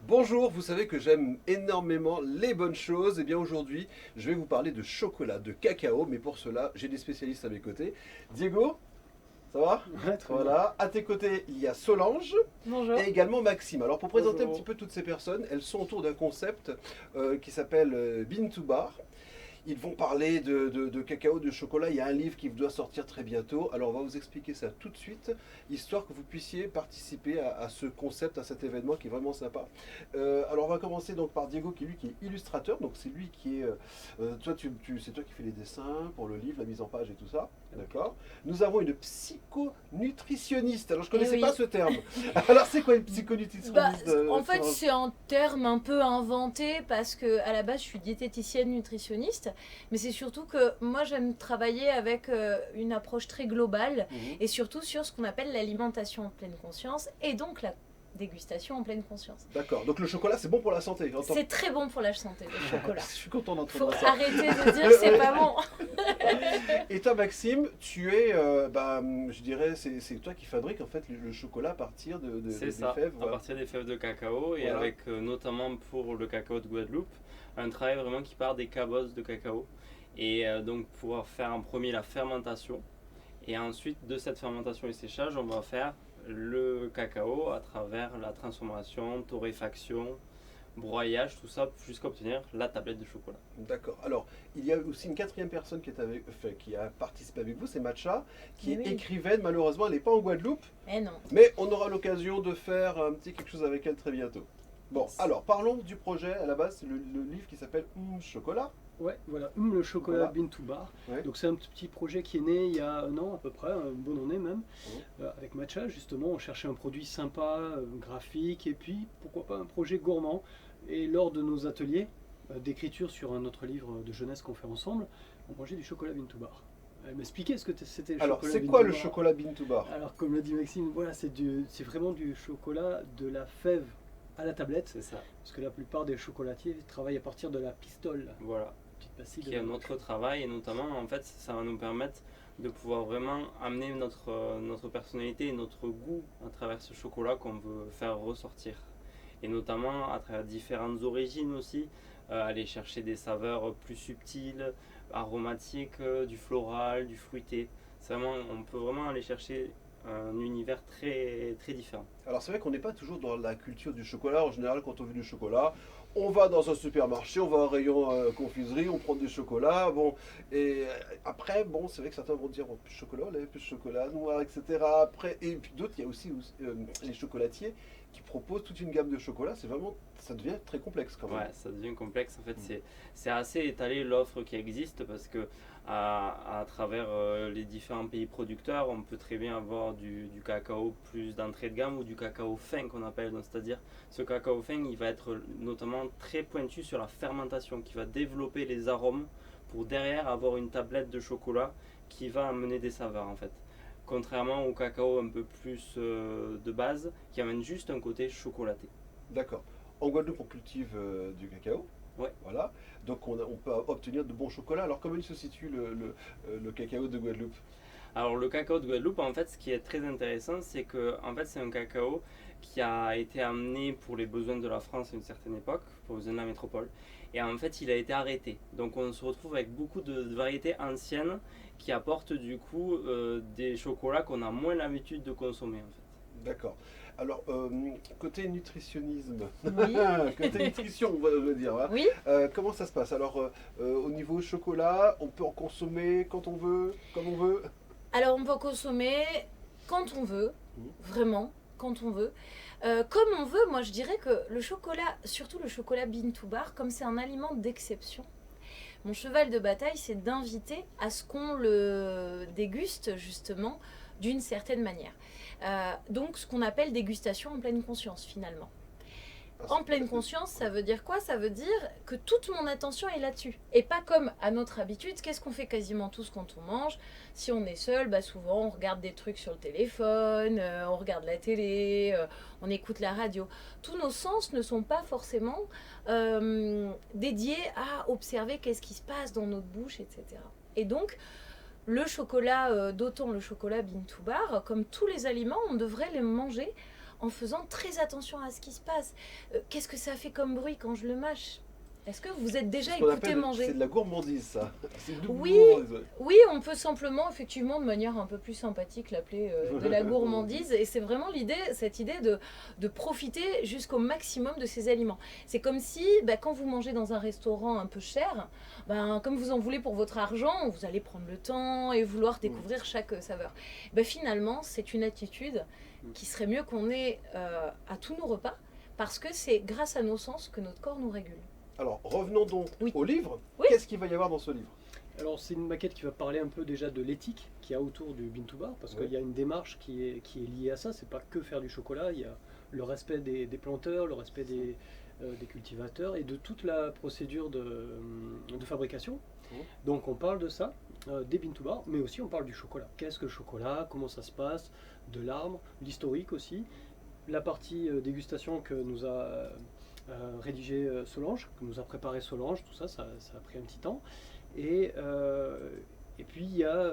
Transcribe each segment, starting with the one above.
Bonjour, vous savez que j'aime énormément les bonnes choses. Et bien aujourd'hui, je vais vous parler de chocolat, de cacao. Mais pour cela, j'ai des spécialistes à mes côtés. Diego, ça va? Ouais, très Voilà. À tes côtés, il y a Solange Bonjour. et également Maxime. Alors pour présenter un Bonjour. petit peu toutes ces personnes, elles sont autour d'un concept qui s'appelle Bean to Bar. Ils vont parler de cacao, de chocolat. Il y a un livre qui doit sortir très bientôt. Alors on va vous expliquer ça tout de suite, histoire que vous puissiez participer à ce concept, à cet événement qui est vraiment sympa. Alors on va commencer donc par Diego qui est illustrateur. Donc c'est lui qui est... c'est toi qui fais les dessins pour le livre, la mise en page et tout ça. D'accord. Nous avons une psychonutritionniste. Alors je ne connaissais oui. pas ce terme. Alors c'est quoi une psychonutritionniste? En fait, c'est un terme un peu inventé parce que à la base, je suis diététicienne nutritionniste, mais c'est surtout que moi, j'aime travailler avec une approche très globale et surtout sur ce qu'on appelle l'alimentation en pleine conscience et donc la dégustation en pleine conscience. D'accord. Donc le chocolat, c'est bon pour la santé. C'est très bon pour la santé, le chocolat. Je suis content Faut d'entendre ça. arrêter de dire que c'est pas bon. Et toi, Maxime, tu es, je dirais, c'est toi qui fabrique en fait le chocolat à partir C'est des ça, fèves. à Voilà. partir des fèves de cacao et Voilà. avec notamment pour le cacao de Guadeloupe, un travail vraiment qui part des cabosses de cacao et donc pouvoir faire en premier la fermentation et ensuite de cette fermentation et séchage on va faire le cacao à travers la transformation, torréfaction, broyage, tout ça jusqu'à obtenir la tablette de chocolat. D'accord. Alors, il y a aussi une quatrième personne qui a participé avec vous, c'est Matcha, qui est Oui. écrivaine. Malheureusement, elle n'est pas en Guadeloupe, Mais non. mais on aura l'occasion de faire un petit quelque chose avec elle très bientôt. Bon, alors parlons du projet. À la base, c'est le livre qui s'appelle Chocolat. Ouais, voilà, le chocolat Voilà. Bean to Bar. Ouais. Donc c'est un petit projet qui est né il y a un an à peu près, une bonne année même, avec Matcha justement. On cherchait un produit sympa, graphique, et puis pourquoi pas un projet gourmand. Et lors de nos ateliers d'écriture sur un autre livre de jeunesse qu'on fait ensemble, on mangeait du chocolat Bean to Bar. Elle m'expliquait ce que c'était le Alors, chocolat c'est Bean quoi to le Bar. chocolat Bean to Bar? Alors comme l'a dit Maxime, voilà, c'est vraiment du chocolat de la fève à la tablette. C'est ça, Parce que la plupart des chocolatiers travaillent à partir de la pistole, voilà, petite pastille. qui est notre travail et notamment en fait ça va nous permettre de pouvoir vraiment amener notre personnalité et notre goût à travers ce chocolat qu'on veut faire ressortir. Et notamment à travers différentes origines aussi, aller chercher des saveurs plus subtiles, aromatiques, du floral, du fruité. On peut vraiment aller chercher un univers très, très différent. Alors c'est vrai qu'on n'est pas toujours dans la culture du chocolat. En général, quand on veut du chocolat, on va dans un supermarché, on va au rayon confiserie, on prend du chocolat. Bon, et après, bon, c'est vrai que certains vont dire plus de chocolat lait, plus de chocolat noir, etc. Après, et puis d'autres, il y a aussi les chocolatiers qui proposent toute une gamme de chocolats. C'est vraiment, ça devient très complexe quand même. Ouais, ça devient complexe. En fait, c'est assez étalé l'offre qui existe parce que à travers les différents pays producteurs, on peut très bien avoir du cacao plus d'entrée de gamme ou du cacao fin qu'on appelle. Donc, c'est-à-dire, ce cacao fin, il va être notamment très pointu sur la fermentation, qui va développer les arômes pour derrière avoir une tablette de chocolat qui va amener des saveurs en fait. Contrairement au cacao un peu plus de base, qui amène juste un côté chocolaté. D'accord. En Guadeloupe, on cultive du cacao. Ouais. Voilà. Donc on peut obtenir de bons chocolats. Alors comment il se situe le cacao de Guadeloupe? Alors le cacao de Guadeloupe, en fait, ce qui est très intéressant, c'est que en fait, c'est un cacao qui a été amené pour les besoins de la France à une certaine époque, pour les besoins de la métropole, et en fait, il a été arrêté. Donc on se retrouve avec beaucoup de variétés anciennes qui apportent du coup des chocolats qu'on a moins l'habitude de consommer en fait. D'accord. Alors, côté nutritionnisme, Oui. côté nutrition, on va le dire. Hein. Oui. Comment ça se passe? Alors, au niveau chocolat, on peut en consommer quand on veut, comme on veut? Alors, on peut consommer quand on veut, vraiment, quand on veut. Comme on veut, moi je dirais que le chocolat, surtout le chocolat Bean to Bar, comme c'est un aliment d'exception, mon cheval de bataille, c'est d'inviter à ce qu'on le déguste justement d'une certaine manière. Donc ce qu'on appelle dégustation en pleine conscience finalement. En pleine conscience, ça veut dire quoi? Ça veut dire que toute mon attention est là-dessus. Et pas comme à notre habitude, qu'est-ce qu'on fait quasiment tous quand on mange? Si on est seul, bah souvent on regarde des trucs sur le téléphone, on regarde la télé, on écoute la radio. Tous nos sens ne sont pas forcément dédiés à observer qu'est-ce qui se passe dans notre bouche, etc. Et donc, le chocolat, d'autant le chocolat Bean2Bar, comme tous les aliments, on devrait les manger en faisant très attention à ce qui se passe. Qu'est-ce que ça fait comme bruit quand je le mâche? Est-ce que vous êtes déjà Ce qu'on écouté appelle- manger? C'est de la gourmandise, ça. C'est une double Oui. gourmandise. Oui, on peut simplement, effectivement, de manière un peu plus sympathique, l'appeler de la gourmandise. Et c'est vraiment l'idée, cette idée de profiter jusqu'au maximum de ces aliments. C'est comme si, bah, quand vous mangez dans un restaurant un peu cher, bah, comme vous en voulez pour votre argent, vous allez prendre le temps et vouloir découvrir chaque saveur. Bah, finalement, c'est une attitude qui serait mieux qu'on ait à tous nos repas, parce que c'est grâce à nos sens que notre corps nous régule. Alors, revenons donc Oui. au livre. Oui. Qu'est-ce qu'il va y avoir dans ce livre? Alors c'est une maquette qui va parler un peu déjà de l'éthique qu'il y a autour du Bean2Bar, parce Ouais. qu'il y a une démarche qui est liée à ça. C'est pas que faire du chocolat, il y a le respect des planteurs, le respect des cultivateurs et de toute la procédure de fabrication. Ouais. Donc on parle de ça, des Bean2Bar, mais aussi on parle du chocolat. Qu'est-ce que le chocolat? Comment ça se passe? De l'arbre, l'historique aussi. La partie dégustation que nous a rédigé Solange, que nous a préparé Solange, tout ça, ça a pris un petit temps. Et puis il y a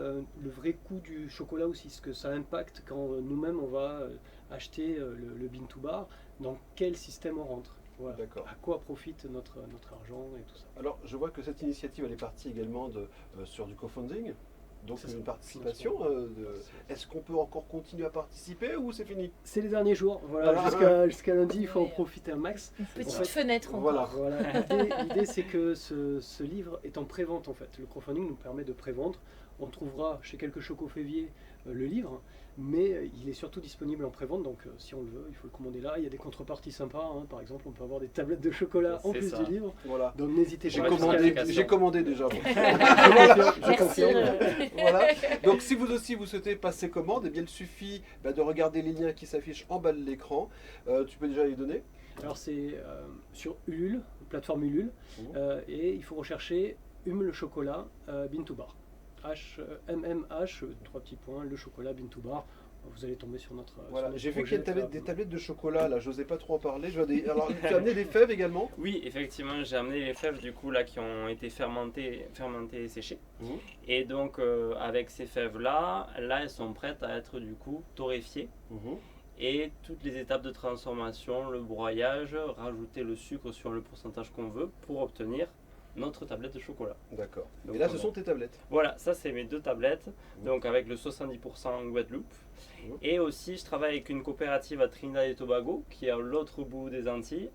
le vrai coût du chocolat aussi, ce que ça impacte quand nous-mêmes on va acheter le Bean2Bar, dans quel système on rentre. Voilà. D'accord. À quoi profite notre argent et tout ça. Alors, je vois que cette initiative, elle est partie également sur du co-funding. Donc, C'est ça. une participation. Est-ce qu'on peut encore continuer à participer ou c'est fini? C'est les derniers jours, voilà, jusqu'à lundi, il faut en profiter un max. Une petite En fait, fenêtre encore. Voilà. Voilà. L'idée c'est que ce livre est en prévente en fait. Le crowdfunding nous permet de prévendre. On trouvera chez quelques chocoféviers le livre, mais il est surtout disponible en prévente, donc si on le veut, il faut le commander là. Il y a des contreparties sympas, hein. Par exemple, on peut avoir des tablettes de chocolat en C'est plus ça. du livre. Voilà. Donc n'hésitez J'ai pas. commandé, Jusqu'à j'ai commandé déjà. moi. Je Merci. confirme. Voilà. Donc, si vous aussi vous souhaitez passer commande, eh bien, il suffit de regarder les liens qui s'affichent en bas de l'écran. Tu peux déjà les donner? Alors c'est sur Ulule, plateforme Ulule, Mmh. et il faut rechercher le chocolat Bean2Bar. MMH, 3 petits points, le chocolat Bean2Bar. Vous allez tomber sur notre. Voilà. sur notre J'ai vu projet qu'il y a très des tablettes de chocolat là. J'osais pas trop en parler. Alors, tu as amené des fèves également? Oui, effectivement, j'ai amené les fèves du coup là qui ont été fermentées et séchées. Mhm. Et donc avec ces fèves là, elles sont prêtes à être du coup torréfiées. Mhm. Et toutes les étapes de transformation, le broyage, rajouter le sucre sur le pourcentage qu'on veut pour obtenir notre tablette de chocolat. D'accord. Donc, Et là, ce voilà. sont tes tablettes. Voilà, ça c'est mes 2 tablettes, Mhm. donc avec le 70% Guadeloupe. Mhm. Et aussi je travaille avec une coopérative à Trinidad et Tobago qui est à l'autre bout des Antilles.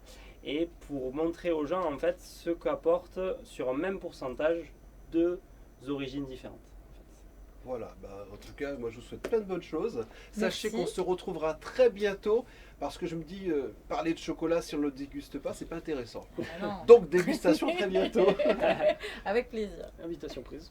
Et pour montrer aux gens en fait ce qu'apporte sur un même pourcentage 2 origines différentes. Voilà, en tout cas, moi je vous souhaite plein de bonnes choses. Sachez Merci. qu'on se retrouvera très bientôt parce que je me dis, parler de chocolat si on ne le déguste pas, c'est pas intéressant. Ah non. Donc, dégustation très bientôt. Avec plaisir. Invitation prise.